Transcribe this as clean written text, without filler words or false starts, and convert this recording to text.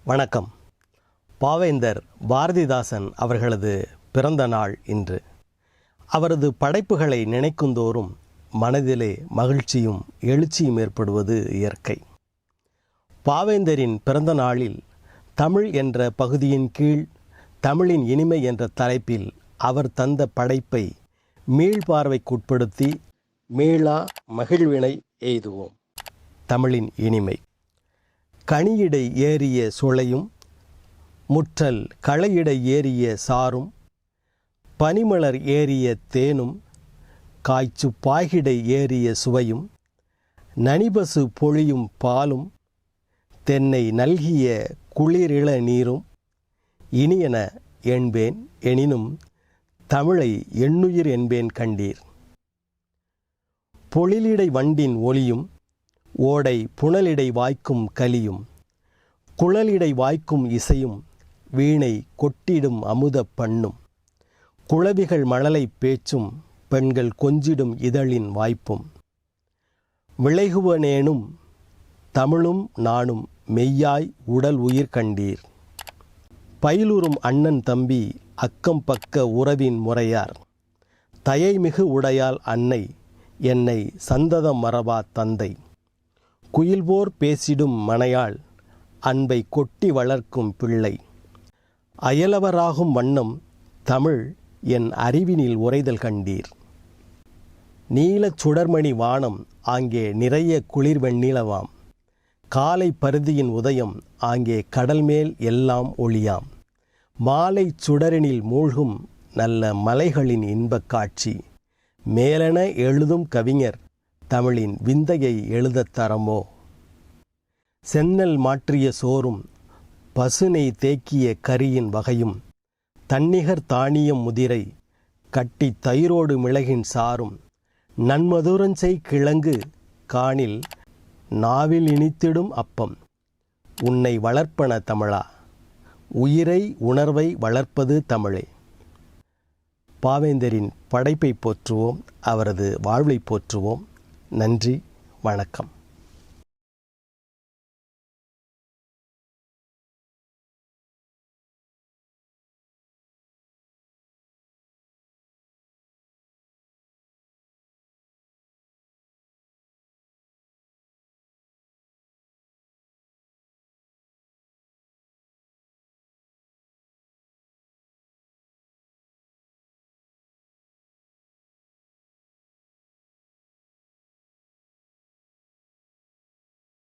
வணக்கம். பாவேந்தர் பாரதிதாசன் அவர்களது பிறந்த நாள் இன்று. அவரது படைப்புகளை நினைக்குந்தோறும் மனதிலே மகிழ்ச்சியும் எழுச்சியும் ஏற்படுவது இயற்கை. பாவேந்தரின் பிறந்த நாளில் தமிழ் என்ற பகுதியின் கீழ் தமிழின் இனிமை என்ற தலைப்பில் அவர் தந்த படைப்பை மீள்பார்வைக்குட்படுத்தி மீளா மகிழ்வினை எய்துவோம். தமிழின் இனிமை. கனியிடை ஏறிய சுளையும் முற்றல் களையிடை ஏறிய சாரும் பனிமலர் ஏறிய தேனும் காய்ச்சு பாய்கிடை ஏறிய சுவையும் நனிபசு பொழியும் பாலும் தென்னை நல்கிய குளிரிள நீரும் இனியன என்பேன் எனினும் தமிழை எண்ணுயிர் என்பேன் கண்டீர். பொழிலிடை வண்டின் ஒலியும் ஓடை புனலிடை வாய்க்கும் கலியும் குழலிடை வாய்க்கும் இசையும் வீணை கொட்டிடும் அமுத பண்ணும் குளவிகள் மழலை பேச்சும் பெண்கள் கொஞ்சிடும் இதழின் வாய்ப்பும் விளைகுவனேனும் தமிழும் நானும் மெய்யாய் உடல் உயிர் கண்டீர். பயிலுறும் அண்ணன் தம்பி அக்கம் பக்க உறவின் முறையார் தயைமிகு உடையால் அன்னை என்னை சந்ததம் மறவா தந்தை குயில்போர் பேசிடும் மனையாள் அன்பை கொட்டி வளர்க்கும் பிள்ளை அயலவராகும் வண்ணம் தமிழ் என் அறிவினில் உரைதல் கண்டீர். நீலச் சுடர்மணி வானம் ஆங்கே நிறைய குளிர் வெண்ணிலவாம் காலை பருதியின் உதயம் ஆங்கே கடல்மேல் எல்லாம் ஒளியாம் மாலை சுடரினில் மூழ்கும் நல்ல மலைகளின் இன்பக் காட்சி மேலென எழுதும் கவிஞர் தமிழின் விந்தையை எழுதத் தரமோ. செந்நெல் மாற்றிய சோறும் பசுனை தேக்கிய கரியின் வகையும் தன்னிகர் தானியம் முதிரை கட்டி தயிரோடு மிளகின் சாரும் நன்மதுரஞ்செய் கிழங்கு காணில் நாவில் இனித்திடும் அப்பம் உன்னை வளர்ப்பன தமிழா உயிரை உணர்வை வளர்ப்பது தமிழே. பாவேந்தரின் படைப்பை போற்றுவோம், அவரது வாழ்வை போற்றுவோம். நன்றி, வணக்கம்.